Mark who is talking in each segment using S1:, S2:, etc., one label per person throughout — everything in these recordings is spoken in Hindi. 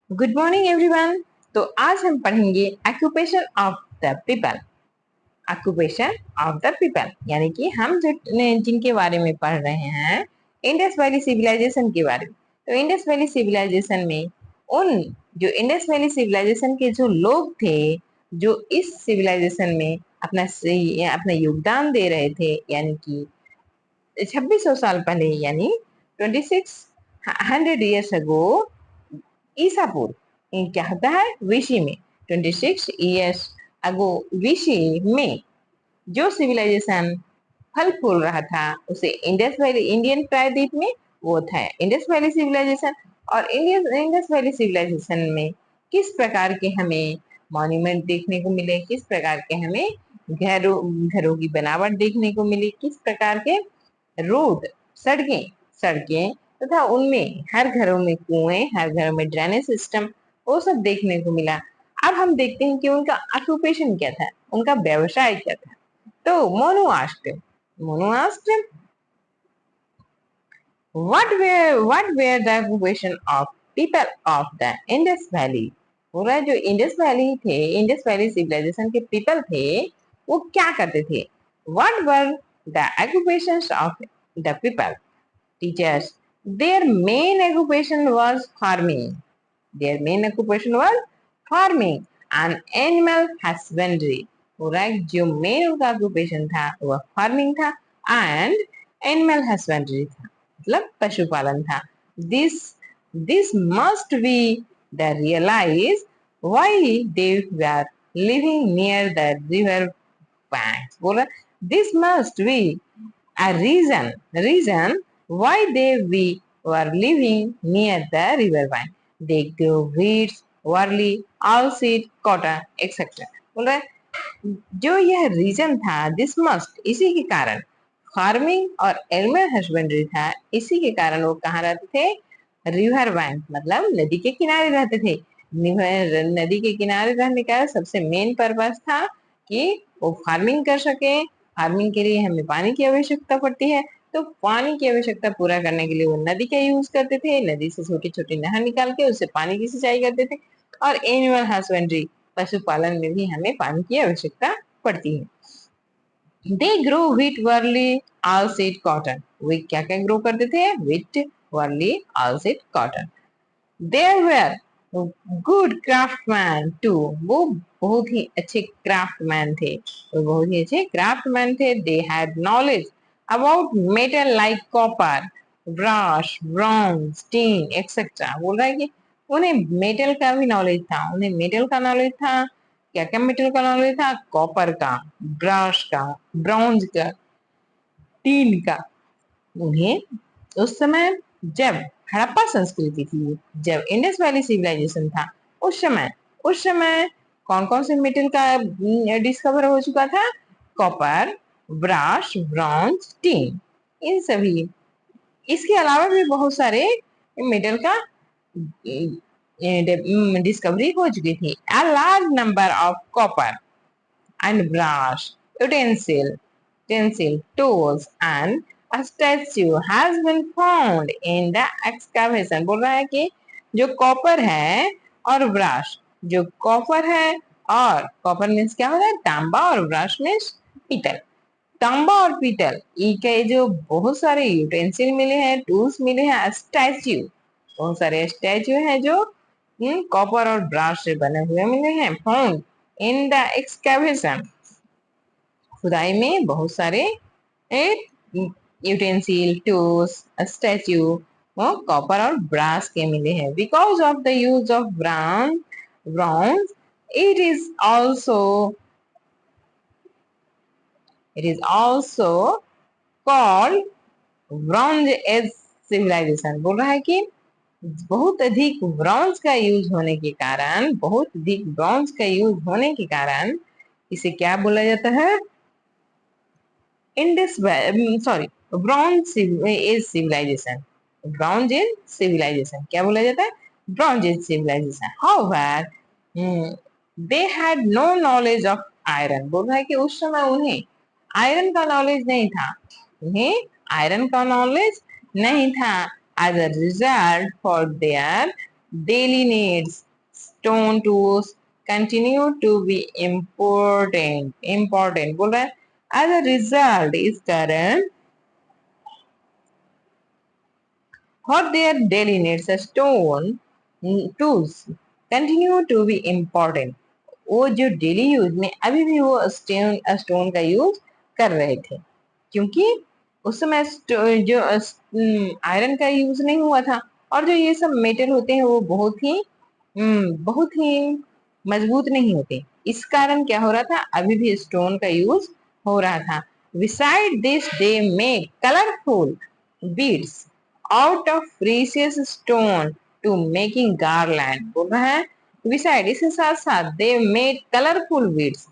S1: Good morning everyone. तो आज हम पढ़ेंगे occupation of the people. Occupation of the people यानी कि हम जो जिनके बारे में पढ़ रहे हैं इंडस वैली सिविलाइजेशन के बारे में। तो इंडस वैली सिविलाइजेशन में उन जो इंडस वैली सिविलाइजेशन के जो लोग थे जो इस सिविलाइजेशन में अपना योगदान दे रहे थे, यानी कि 2600 साल पहले, यानी 2600 ईयर्स अगो, ईसा पूर्व क्या होता है विशी में 26 ईयर्स अगो विशी में जो सिविलाइजेशन फल फूल रहा था उसे इंडस वैली इंडियन प्रायद्वीप में वो था इंडस वैली सिविलाइजेशन। और इंडस वैली सिविलाइजेशन में किस प्रकार के हमें मॉन्यूमेंट देखने को मिले, किस प्रकार के हमें घरों घरों की बनावट देखने को मिली, किस प्रकार के रोड सड़कें सड़कें तथा उनमें हर घरों में कुएं, हर घरों में ड्रेनेज सिस्टम, वो सब देखने को मिला। अब हम देखते हैं कि उनका ऑक्यूपेशन क्या था, उनका व्यवसाय क्या था। तो mono asked what were the occupation of people of the Indus Valley। पूरा जो इंडस वैली थे, इंडस वैली सिविलाइजेशन के पीपल थे, वो क्या करते थे। what were the occupations of the people? Teachers, their main occupation was farming. Their main occupation was farming and animal husbandry। पूरा जो मेन उनका ऑक्यूपेशन था वह फार्मिंग था एंड एनिमल हस्बेंड्री था, मतलब पशुपालन था। This this must be the realize why they were living near the river banks। बोला this must be a reason why we were living near the river bank। They grew wheat, barley, oilseed, cotton, etc। बोल रहा है जो यह रीजन था, दिस मस्ट इसी के कारण, फार्मिंग और एनिमल हस्बेंड्री था, इसी के कारण वो कहाँ रहते थे, रिवर बैंक मतलब नदी के किनारे रहते थे। नदी के किनारे रहने का सबसे मेन पर्पस था कि वो फार्मिंग कर सके। फार्मिंग के लिए हमें पानी की आवश्यकता पड़ती है, तो पानी की आवश्यकता पूरा करने के लिए वो नदी का यूज करते थे। नदी से छोटी छोटी नहर निकाल के उससे पानी की सिंचाई करते थे। और एनिमल हस्बेंड्री पशुपालन में भी हमें पानी की आवश्यकता पड़ती है। They grow wheat, barley, oil seed, cotton. वे क्या क्या ग्रो करते थे, wheat, barley, oil seed, cotton. There were good craftsman too. वो बहुत ही अच्छे क्राफ्टमैन थे, वो बहुत ही अच्छे क्राफ्टमैन थे। They had knowledge about metal like copper, brush, bronze, tin etcetera. बोल रहा है कि उन्हें मेटल का भी नॉलेज था, उन्हें मेटल का नॉलेज था। क्या क्या मेटल का नॉलेज था, कॉपर का, ब्रश का, ब्रॉन्ज का, टीन का। उन्हें उस समय जब हड़प्पा संस्कृति थी, जब इंडस वैली सिविलाइजेशन था, उस समय कौन कौन से मेटल का डिस्कवर हो चुका था, कॉपर, ब्रश, ब्रॉन्ज, टीन, इन सभी। इसके अलावा भी बहुत सारे मेटल का डिस्कवरी हो चुकी थी। A large number of copper and brass utensil, tools and a statue has been found in the excavation। बोल रहा है कि जो कॉपर है और ब्रश, जो कॉपर है और कॉपर मीन्स क्या होता है, तांबा, और ब्रश मीन्स पीतल। तांबा और पीतल के जो बहुत सारे यूटेंसिल मिले हैं, टूल्स मिले हैं, स्टैच्यू, बहुत सारे स्टैच्यू हैं जो कॉपर और ब्रश से बने हुए मिले हैं। फाउंड इन द एक्सकेवेशन, खुदाई में बहुत सारे यूटेंसिल, टूल्स, स्टैच्यू वो कॉपर और ब्रास के मिले हैं। Because of the use of bronze, it is also it is also called bronze age civilisation. बोल रहा है कि बहुत अधिक ब्रॉन्ज का यूज होने के कारण, बहुत अधिक ब्रॉन्ज का यूज होने के कारण इसे क्या बोला जाता है, Indus sorry bronze age civilisation. Bronze age civilisation क्या बोला जाता है, bronze age civilisation. However they had no knowledge of iron. बोल रहा है कि उस समय उन्हें आयरन का नॉलेज नहीं था, उन्हें आयरन का नॉलेज नहीं था। As a result for their daily needs, stone tools continue to be important बोल रहा है as a result इस कारण for their daily needs stone tools continue to be important वो जो डेली यूज में अभी भी वो स्टोन का यूज कर रहे थे क्योंकि उस समय जो आयरन का यूज नहीं हुआ था और जो ये सब मेटल होते हैं वो बहुत ही मजबूत नहीं होते इस कारण क्या हो रहा था अभी भी स्टोन का यूज हो रहा था beside this they make colourful beads out of precious stone to making garland बोल रहा है बिसाइड इसके साथ साथ they made colourful beads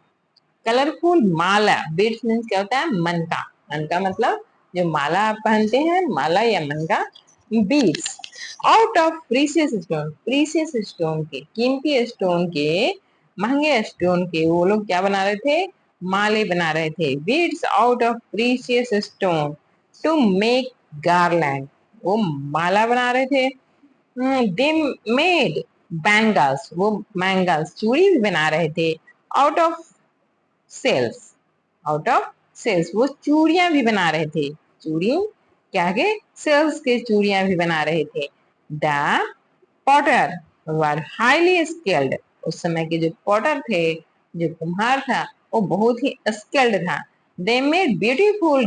S1: colourful माला बीड्स मीन्स क्या होता है मन का मतलब जो माला आप पहनते हैं माला या मन का beads out of precious stone के कीमती स्टोन के महंगे स्टोन के वो लोग क्या बना रहे थे माले बना रहे थे beads out of precious stone to make garland वो माला बना रहे थे दे मेड बैंगल्स वो बैंगल्स चूड़ी भी बना रहे थे out of shells out of shells वो चूड़ियां भी बना रहे थे चूड़ी क्या के सेल्स के चूड़ियां भी बना रहे थे the Potter were highly skilled उस समय के जो पॉटर थे जो कुम्हार था वो बहुत ही स्किल्ड था दे made beautiful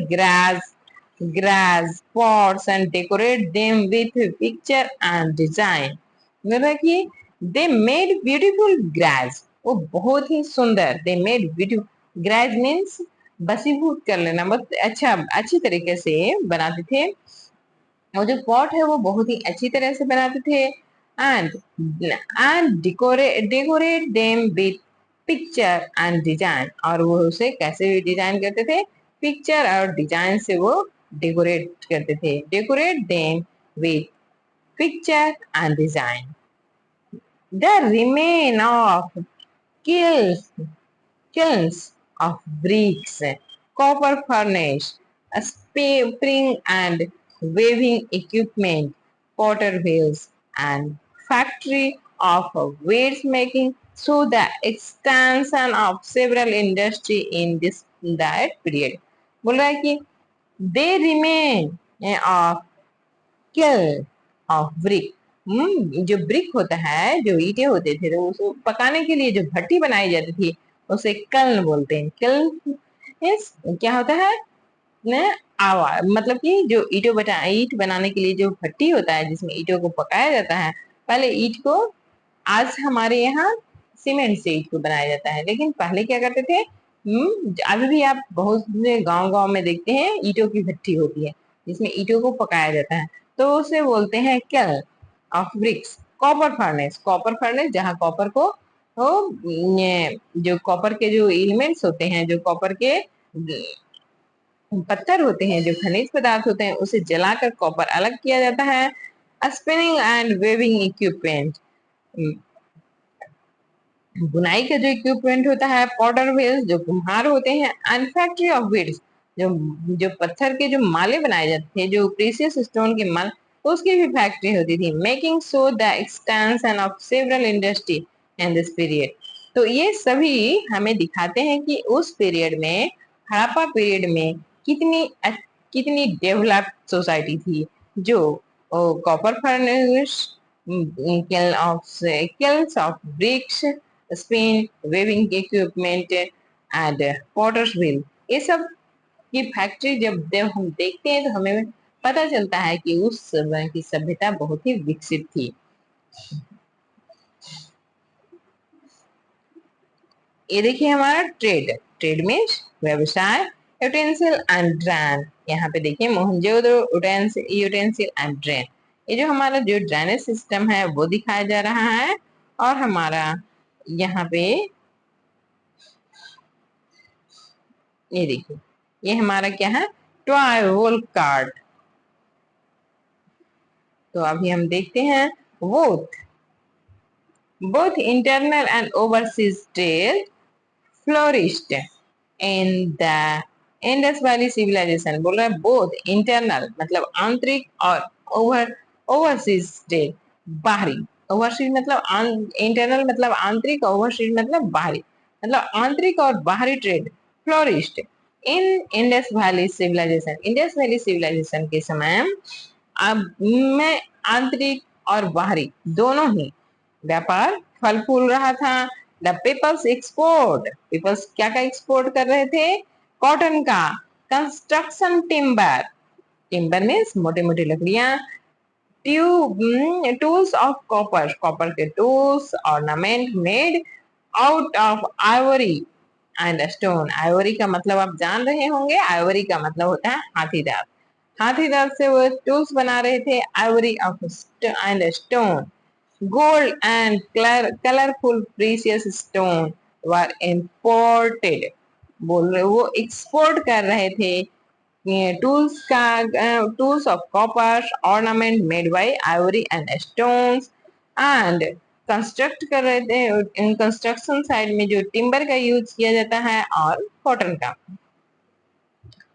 S1: grass pots and decorate them with picture and design मतलब कि दे मेड ब्यूटीफुल ग्रास वो बहुत ही सुंदर they made beautiful grass means बसीभूत कर लेना बहुत अच्छा अच्छी तरीके से बनाते थे वो जो पॉट है वो बहुत ही अच्छी तरह से बनाते थे and decorate them with picture and design और वो उसे कैसे डिजाइन करते थे पिक्चर और डिजाइन से वो डेकोरेट करते थे decorate them with picture and design the remain of kilns kilns of bricks, copper furnace, a spring and weaving equipment, potter wheels, and factory of weights making. So the extension of several industry in this that period. बोल रहा है कि they remain of kill of brick जो ब्रिक होता है जो ईंटें होते थे तो उसको पकाने के लिए जो भट्टी बनाई जाती थी उसे कल्न बोलते हैं कल्न इस क्या होता है न आवा मतलब कि जो ईंट बनाने के लिए जो भट्टी होता है जिसमें ईंटों को पकाया जाता है पहले ईंट को आज हमारे यहाँ सीमेंट से ईंट को बनाया जाता है लेकिन पहले क्या करते थे अभी भी आप बहुत से गांव गांव में देखते हैं ईंटों की भट्टी होती है जिसमें ईंटों को पकाया जाता है तो उसे बोलते हैं किल ऑफ ब्रिक्स कॉपर फर्नेस जहाँ कॉपर को वो जो कॉपर के जो एलिमेंट्स होते हैं जो कॉपर के पत्थर होते हैं जो खनिज पदार्थ होते हैं उसे जलाकर कॉपर अलग किया जाता है स्पिनिंग एंड वेविंग इक्विपमेंट बुनाई का जो इक्विपमेंट होता है पॉटर व्हील्स जो कुम्हार होते हैं एंड फैक्ट्री ऑफ बीड्स जो जो पत्थर के जो माले बनाए जाते थे जो प्रीसियस स्टोन के माल उसकी भी फैक्ट्री होती थी making so the extension of several industry in this period तो ये सभी हमें दिखाते हैं कि उस पीरियड में हड़प्पा पीरियड में कितनी डेवलप्ड सोसाइटी थी जो copper furnace kilns of bricks spin weaving equipment and potter's wheel ये सब की फैक्ट्री जब हम देखते हैं तो हमें पता चलता है कि उस समय की सभ्यता बहुत ही विकसित थी ये देखिए हमारा ट्रेड मीन्स व्यवसाय यूटेंसिल एंड ड्रेन यहाँ पे देखिए मोहनजोदड़ो यूटेंसिल एंड ड्रेन ये जो हमारा जो ड्रेनेज सिस्टम है वो दिखाया जा रहा है और हमारा यहाँ पे ये देखिए ये हमारा क्या है ट्राइवल कार्ड तो अभी हम देखते हैं both internal and overseas trade flourished in the Indus valley civilisation बोल रहा है बोथ इंटरनल मतलब आंतरिक और ओवरसीज ट्रेड बाहरी ओवरसीज मतलब इंटरनल मतलब आंतरिक, ओवरसीज मतलब बाहरी, मतलब आंतरिक और बाहरी trade flourished in Indus valley Civilisation. Indus valley Civilisation के समय अब में आंतरिक और बाहरी दोनों ही व्यापार फल फूल रहा था। द पीपल्स एक्सपोर्ट, पीपल्स क्या का एक्सपोर्ट कर रहे थे? कॉटन का, कंस्ट्रक्शन टिम्बर, टिम्बर मीन्स मोटे मोटे लकड़ियां, टूल्स ऑफ कॉपर, कॉपर के tools, ornament made out of Ivory and stone. Ivory का मतलब आप जान रहे होंगे, आइवरी का मतलब होता है हाथीदार, हाथीदार से वो टूल्स बना रहे थे, Ivory of and stone. Gold and colourful precious stone were imported, बोल रहे वो एक्सपोर्ट कर रहे थे टूल्स का, tools of copper, ornament made by Ivory and stones, and construct कर रहे थे। कंस्ट्रक्शन साइड में जो टिम्बर का यूज किया जाता है और कॉटन का।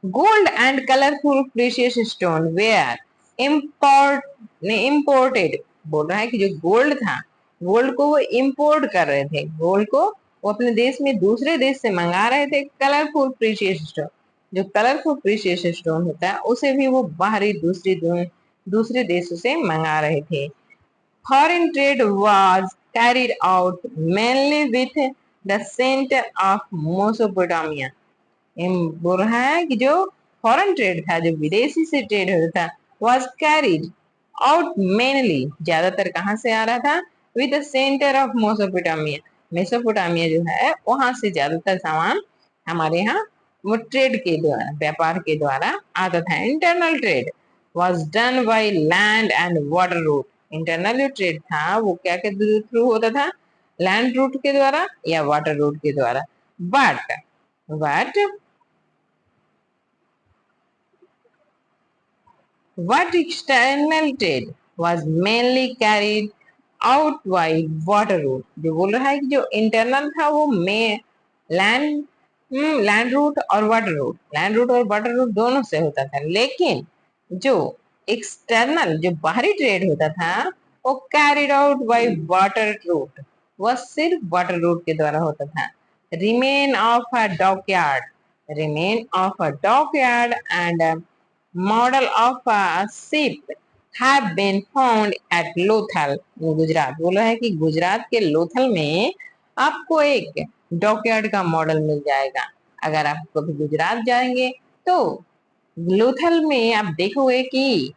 S1: Gold and colourful precious stone were imported, बोल रहा है कि जो गोल्ड था, गोल्ड को वो इम्पोर्ट कर रहे थे, गोल्ड को वो अपने देश में दूसरे देश से मंगा रहे थे। कलरफुल प्रीशियस स्टोन, जो कलरफुल प्रीशियस स्टोन होता है उसे भी वो बाहरी दूसरे देशों से मंगा रहे थे। Foreign trade was carried out mainly with the centre of Mesopotamia. बोल रहा है कि जो फॉरेन ट्रेड था, जो विदेशी से ट्रेड होता था, वाज कैरिड आउट मेनली, ज्यादातर कहाँ से आ रहा था? With the centre of Mesopotamia, Mesopotamia जो है वहां से ज्यादातर सामान हमारे यहाँ वो ट्रेड के द्वारा, व्यापार के द्वारा आता था। Internal trade was done by land and water route. Internal जो ट्रेड था वो क्या के थ्रू होता था? लैंड रूट के द्वारा या वाटर रूट के द्वारा। But what external trade was mainly carried out by water route। जो बोल रहा है कि जो इंटरनल था वो में लैंड लैंड रूट और वाटर रूट, लैंड रूट और वाटर रूट दोनों से होता था, लेकिन जो एक्सटर्नल जो बाहरी ट्रेड होता था वो carried out by water route, वह सिर्फ वाटर रूट के द्वारा होता था। Remain of a dockyard, remain of a dockyard and model of a ship have been found at Lothal, Gujarat. बोला है कि गुजरात के लोथल में आपको एक डॉकयार्ड का मॉडल मिल जाएगा। अगर आप कभी गुजरात जाएंगे तो लोथल में आप देखोगे कि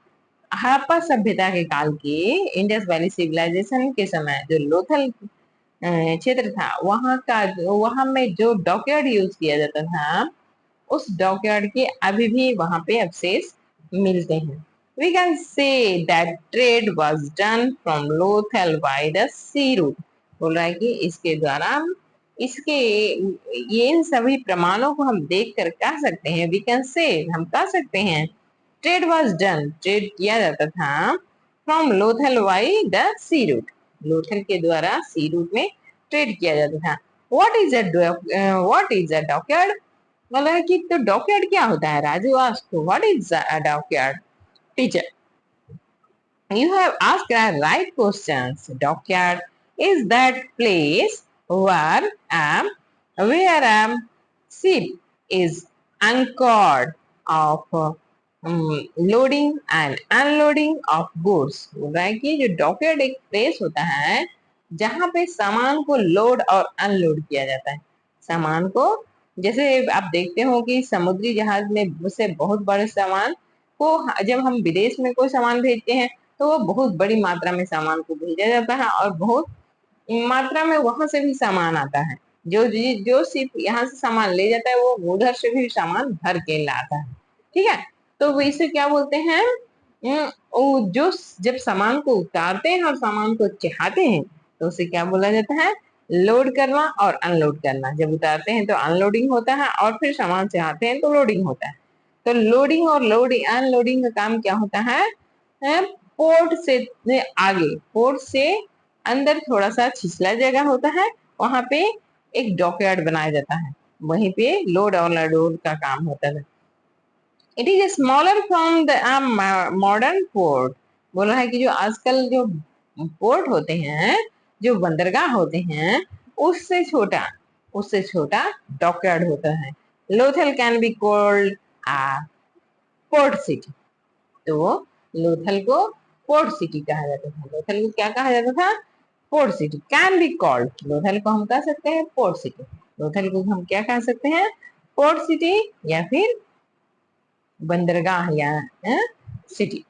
S1: हड़प्पा सभ्यता के काल की, इंडस वैली सिविलाइजेशन के समय जो लोथल क्षेत्र था वहां में जो डॉकयार्ड यूज किया जाता था, उस डॉकयार्ड के अभी भी वहां पे अवशेष मिलते हैं। We can say that trade was done from Lothal by the sea route. बोल रहा है कि इसके द्वारा इसके ये इन सभी प्रमाणों को हम देखकर कह सकते हैं, वी कैन से हम कह सकते हैं, ट्रेड वाज डन, ट्रेड किया जाता था from Lothal by the sea route, Lothal के द्वारा सी रूट में ट्रेड किया जाता था। व्हाट इज अ डॉकयार्ड, मतलब कि तो डॉकयार्ड क्या होता है? Raju ask what is a dockyard. Teacher, you have asked the right questions. Dockyard is that place where a ship is anchored of loading and unloading of goods। बोल रहा है कि जो डॉकयार्ड एक प्लेस होता है जहां पे सामान को लोड और अनलोड किया जाता है। सामान को, जैसे आप देखते हो कि समुद्री जहाज में से बहुत बड़े सामान को जब हम विदेश में कोई सामान भेजते हैं तो वो बहुत बड़ी मात्रा में सामान को भेजा जाता है और बहुत मात्रा में वहां से भी सामान आता है। जो सिर्फ यहाँ से सामान ले जाता है वो उधर से भी सामान भर के लाता है। ठीक है, तो वो इसे क्या बोलते हैं? जो जब सामान को उतारते हैं और सामान को चढ़ाते हैं तो उसे क्या बोला जाता है? लोड करना और अनलोड करना। जब उतारते हैं तो अनलोडिंग होता है और फिर सामान चढ़ाते हैं तो लोडिंग होता है। तो लोडिंग और लोडिंग अनलोडिंग का काम क्या होता है? पोर्ट से आगे, पोर्ट से अंदर थोड़ा सा छिछला जगह होता है, वहां पे एक डॉकयार्ड बनाया जाता है, वहीं पे लोड और अनलोड का काम होता है। It is smaller from the modern port. बोल रहा है कि जो आजकल जो पोर्ट होते हैं, जो बंदरगाह होते हैं, उससे छोटा उससे छोटा डॉकयार्ड होता है। Lothal can be called port city. तो लोथल को पोर्ट सिटी कहा जाता था। लोथल को क्या कहा जाता था? Port city. Can be called, Lothal को हम कह सकते हैं पोर्ट सिटी। लोथल को हम क्या कह सकते हैं? पोर्ट सिटी या फिर बंदरगाह या सिटी।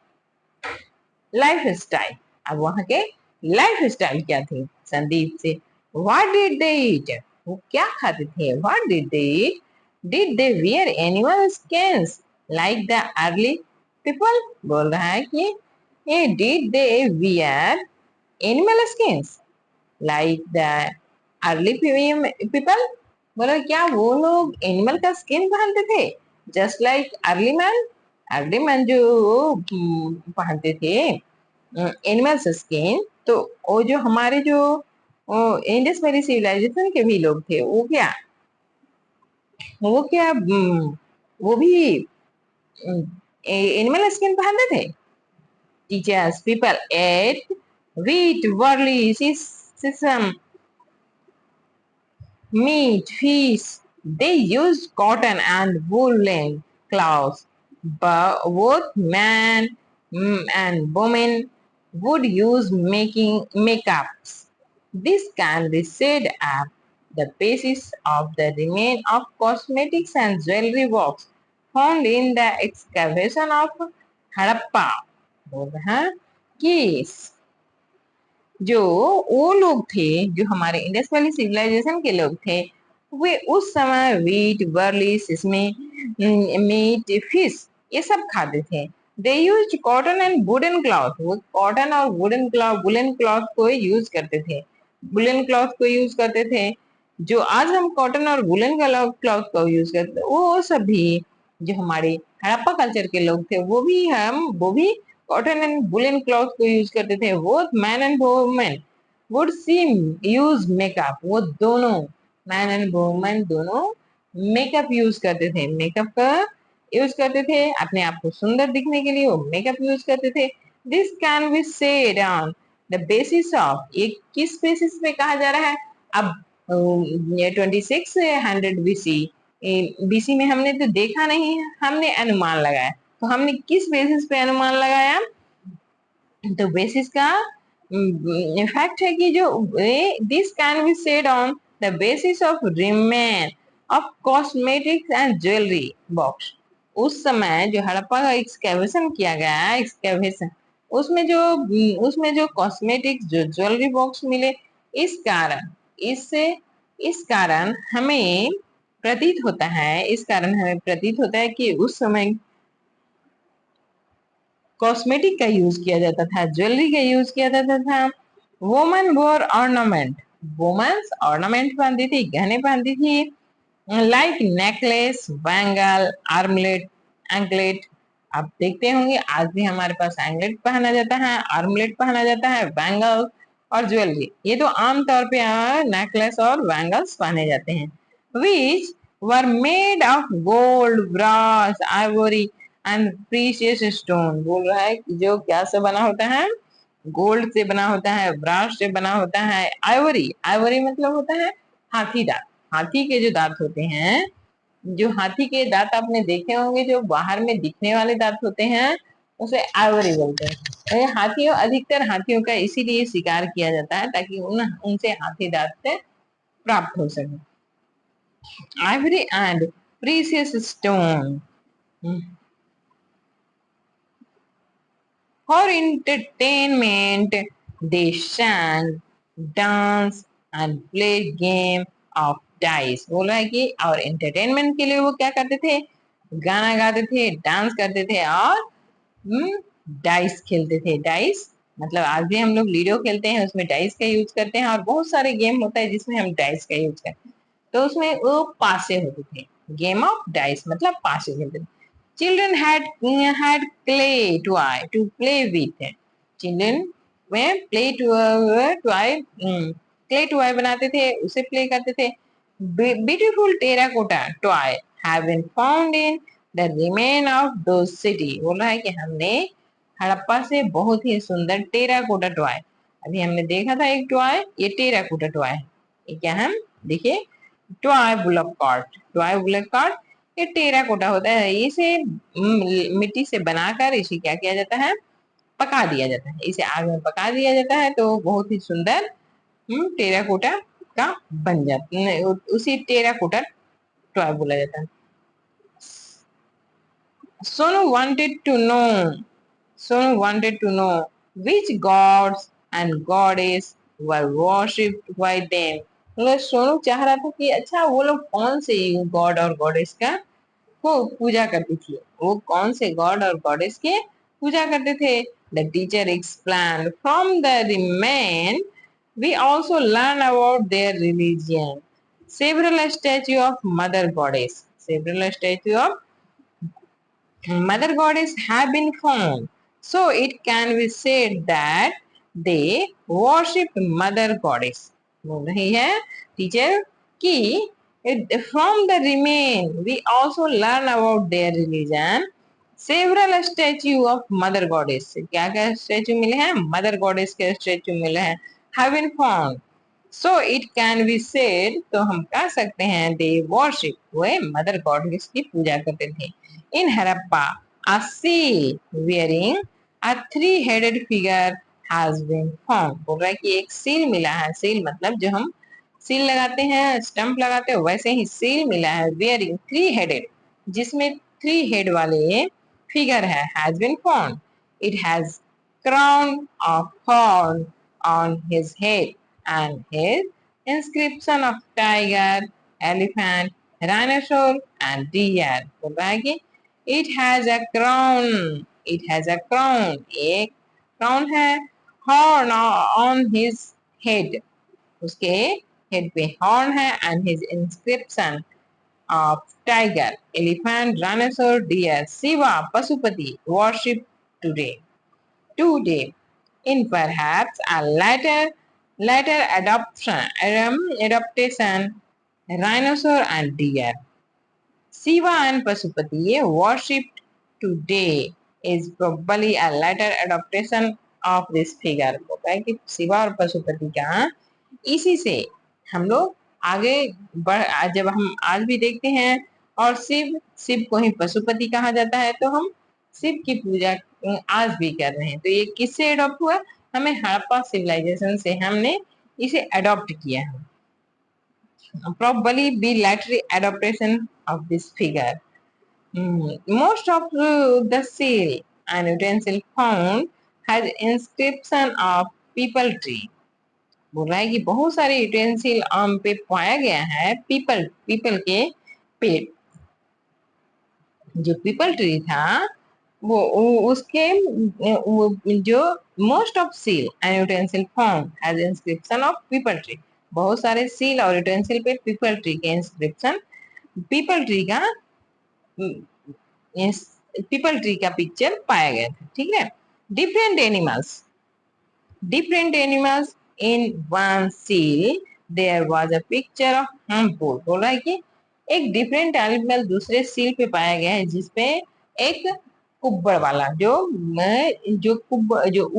S1: लाइफ स्टाइल, अब वहां के लाइफ स्टाइल क्या थे? संदीप से, व्हाट डिड दे ईट, वो क्या खाते थे? What did they eat? Did they wear animal skins like the early people? बोल रहा है कि ये did they wear animal skins like the early people? बोला क्या वो लोग एनिमल का स्किन पहनते थे just like early man? Early man जो पहनते थे एनिमल्स स्किन, तो वो जो हमारे जो इंडस वैली सिविलाइजेशन के भी लोग थे, वो क्या वो भी एनिमल स्किन पहनते थे? Teachers, people at wheat, barley, sesame, meat, fish. They used cotton and woolen cloths. But both men and women would use making makeups. This can be said as the basis of the remain of cosmetics and jewelry works found in the excavation of Harappa. बोल रहा है कि जो वो लोग थे, जो हमारे इंडस वैली सिविलाइजेशन के लोग थे, वे उस समय wheat, barley, sesame, meat, fish ये सब खाते थे। They use cotton and wooden cloth, वो कॉटन और वुलन क्लॉथ को यूज करते थे। वुलन क्लॉथ को यूज करते थे। जो आज हम कॉटन और वुलन क्लॉथ को यूज करते, वो सभी जो हमारे हड़प्पा कल्चर के लोग थे, वो भी कॉटन एंड वुलन क्लॉथ को यूज करते थे। Both man and women would see use makeup, वो दोनों मैन एंड वुमेन दोनों मेकअप यूज करते थे। मेकअप का यूज करते थे अपने आप को सुंदर दिखने के लिए, वो मेकअप यूज करते थे। This can be said on the basis of, ये किस बेसिस पे कहा जा रहा है? अब ये 2600 बीसी में हमने तो देखा नहीं है, हमने अनुमान लगाया। तो हमने किस बेसिस पे अनुमान लगाया? तो बेसिस का फैक्ट है कि जो this can be said on the basis of remain of cosmetics and jewellery box. उस समय जो हड़प्पा का एक्सकेवेशन किया गया, एक्सकेवेशन उसमें जो कॉस्मेटिक्स, जो ज्वेलरी बॉक्स मिले, इससे इस कारण हमें प्रतीत होता है कि उस समय कॉस्मेटिक का यूज किया जाता था, ज्वेलरी का यूज किया जाता था। वोमन वोर ऑर्नामेंट, वोमेन्स ऑर्नामेंट पहनती थी, गहने पहनती थी, लाइक नेकलेस, बैंगल, आर्मलेट, एंकलेट। आप देखते होंगे आज भी हमारे पास एंकलेट पहना जाता है, आर्मलेट पहना जाता है, बैंगल और ज्वेलरी, ये तो आमतौर पे नेकलेस और बैंगल्स पहने जाते हैं। Which were made of gold, brass, ivory and precious stone. बोल रहा है कि जो क्या से बना होता है? गोल्ड से बना होता है, ब्रास से बना होता है, आइवरी, आइवरी मतलब होता है हाथी दांत। हाथी के जो दांत होते हैं, जो हाथी के दांत आपने देखे होंगे, जो बाहर में दिखने वाले दांत होते हैं, उसे आइवरी बोलते हैं। तो ये अधिकतर हाथियों का इसीलिए शिकार किया जाता है ताकि उनसे हाथी दांत से प्राप्त हो सके। Ivory and precious stone. For entertainment, they sang, dance and played game of dice। बोला है कि और एंटरटेनमेंट के लिए वो क्या करते थे? गाना गाते थे, डांस करते थे और डाइस खेलते थे। डाइस मतलब आज भी हम लोग लूडो खेलते हैं, उसमें डाइस का यूज करते हैं, और बहुत सारे गेम होता है जिसमें हम डाइस का यूज करते हैं। तो उसमें वो पासे होते थे, गेम ऑफ डाइस मतलब पासे खेलते थे। Children had clay toy to play with. Children में play toy clay toy बनाते थे, उसे play करते थे। Beautiful terracotta toy have been found in the remain of those city। बोल रहा है कि हमने हड़प्पा से बहुत ही सुंदर टेराकोटा टॉय अभी हमने देखा था एक टॉय, ये टेराकोटा टॉय है। ये क्या है, देखिए, toy bullock cart. Toy bullock cart ये टेराकोटा होता है। इसे मिट्टी से बनाकर इसे क्या किया जाता है, पका दिया जाता है। इसे आग में पका दिया जाता है तो बहुत ही सुंदर टेराकोटा का बन जाता है। उसी टेराकोटा टॉय बोला जाता है। Sonu wanted to know. Sonu wanted to know which gods and goddess were worshipped by them. मतलब सोनू चाह रहा था कि अच्छा वो लोग कौन से गॉड और गॉडेस का को पूजा करती थी, वो कौन से गॉड और गॉडेस के पूजा करते थे। The teacher explained from the remain we also learn about their religion. Several statue of mother goddess, several statue of mother goddess have been found, so it can be said that they worship mother goddess. बोल रही है टीचर कि from the remain we also learn about their religion. Several statue of mother goddess, क्या क्या स्टेच्यू मिले हैं, मदर गॉडेस के स्टेच्यू मिले हैं, have been found. So it can be said, तो हम कह सकते हैं they worship, way mother goddess की पूजा करते थे। In Harappa, a seal wearing a three-headed figure has been found. बोल रहा है कि एक सील मिला है। सील मतलब जो हम सील लगाते हैं, स्टंप लगाते हैं, वैसे ही सील मिला है। wearing three-headed, जिसमें थ्री हेड वाले फिगर है, has been found. It has crown of horn on his head and his inscription of tiger, elephant, rhinoceros and deer. बोल रहा है कि it has a crown, it has a crown, एक crown है, horn on his head, उसके हेड पे हॉर्न है, and his inscription of tiger, elephant, rhinoceros, deer, Shiva, Pasupati, worship today. Today, in perhaps a later adaptation, rhinoceros and deer. Shiva and Pasupati worshipped today is probably a later adaptation of this figure. होता है कि शिवा और पशुपति का इसी से हम लोग आगे जब हम आज भी देखते हैं, और शिव शिव को ही पशुपति कहा जाता है, तो हम शिव की पूजा आज भी कर रहे हैं। तो ये किससे अडॉप्ट हुआ, हमें हड़प्पा सिविलाइजेशन से हमने इसे अडॉप्ट किया है। Probably be later adaptation of this figure. Most of the seal and utensil found has inscription of people tree. बोल रहा है कि बहुत सारे यूटेंसिल आम पे पाया गया है पीपल, पीपल के पेड़। जो पीपल ट्री था वो उसके जो most of seal and utensil found has inscription of people tree. बहुत सारे सील और यूटेंसिल पे पीपल ट्री के इंस्क्रिप्शन, पीपल ट्री का पीपल ट्री का पिक्चर पाया गया था। ठीक है, different animals, different animals in one seal there was a picture of harmful। बोल रहा है कि एक डिफरेंट एनिमल दूसरे सील पे पाया गया है, जिसपे एक कुब्बड़ वाला जो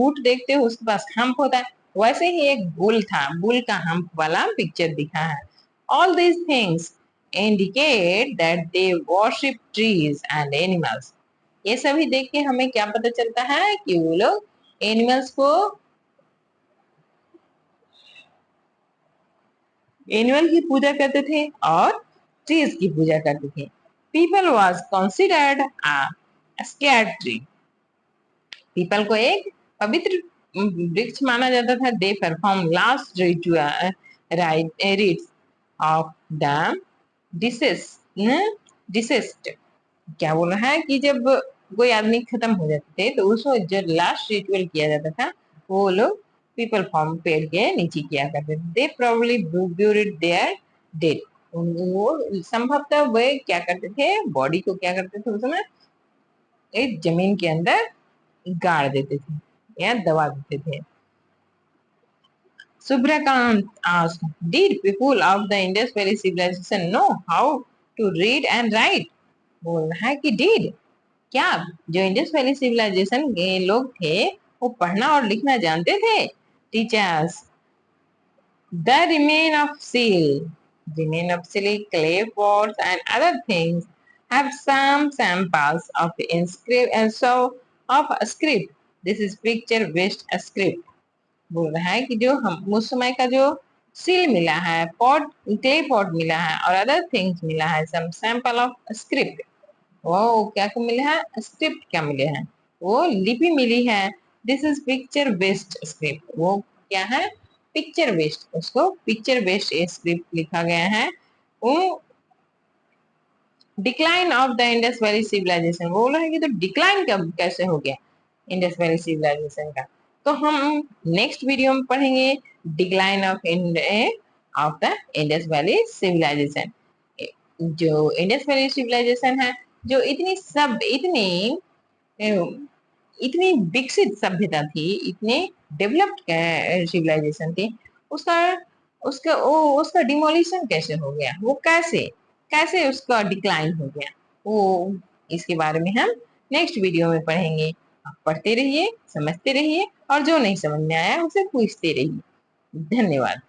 S1: ऊंट देखते हो उसके पास हम्प होता है, वैसे ही एक बुल था, बुल का हम्प वाला पिक्चर दिखा है। All these things indicate that they worship trees and animals. ये सभी देख के हमें क्या पता चलता है कि वो लोग एनिमल्स को, एनिमल की पूजा करते थे और ट्रीज की पूजा करते थे। Peepal was considered a sacred tree. पीपल को एक पवित्र वृक्ष माना जाता था। They perform last rites of the deceased. क्या बोल रहा है कि जब कोई आदमी खत्म हो जाते थे तो उसको जो लास्ट रिचुअल किया जाता था वो लोग पीपल फॉर्म पेड़ के नीचे किया करते थे। दे प्रोबब्ली ब्यूरिड देयर डेड। वो संभवतः वे क्या करते थे, बॉडी को क्या करते थे उसमें एक जमीन के अंदर गाड़ देते थे या दबा देते थे। Subrakant asked, did people of the Indus Valley civilization know how to read and write? बोल रहा है कि did, क्या जो इंडस वैली सिविलाइजेशन के लोग थे वो पढ़ना और लिखना जानते थे? teachers. The remain of silk, clay pots, and other things have some samples of the of a script. This is picture based script. बोल रहा है कि जो हम उस समय का जो सील मिला है, पॉट, क्ले पॉट मिला है और अदर थिंग्स मिला है, सम सैंपल ऑफ स्क्रिप्ट। वो क्या क्या मिला है? स्क्रिप्ट क्या मिले हैं? वो लिपि मिली है। This is picture based script. वो क्या है? पिक्चर बेस्ड, उसको पिक्चर बेस्ड स्क्रिप्ट लिखा गया है। वो decline of the Indus valley civilisation, बोल रहे हैं कि तो डिक्लाइन कब कैसे हो गया इंडस वैली सिविलाइजेशन का। तो हम नेक्स्ट वीडियो में पढ़ेंगे decline of the Indus valley civilisation. जो इंडस वैली सिविलाइजेशन है, जो इतनी विकसित सभ्यता थी, इतने डेवलप्ड सिविलाइजेशन थी, उसका उसका डिमोलिशन कैसे हो गया, वो कैसे कैसे उसका डिक्लाइन हो गया, वो इसके बारे में हम नेक्स्ट वीडियो में पढ़ेंगे। आप पढ़ते रहिए, समझते रहिए और जो नहीं समझ में आया उसे पूछते रहिए। धन्यवाद।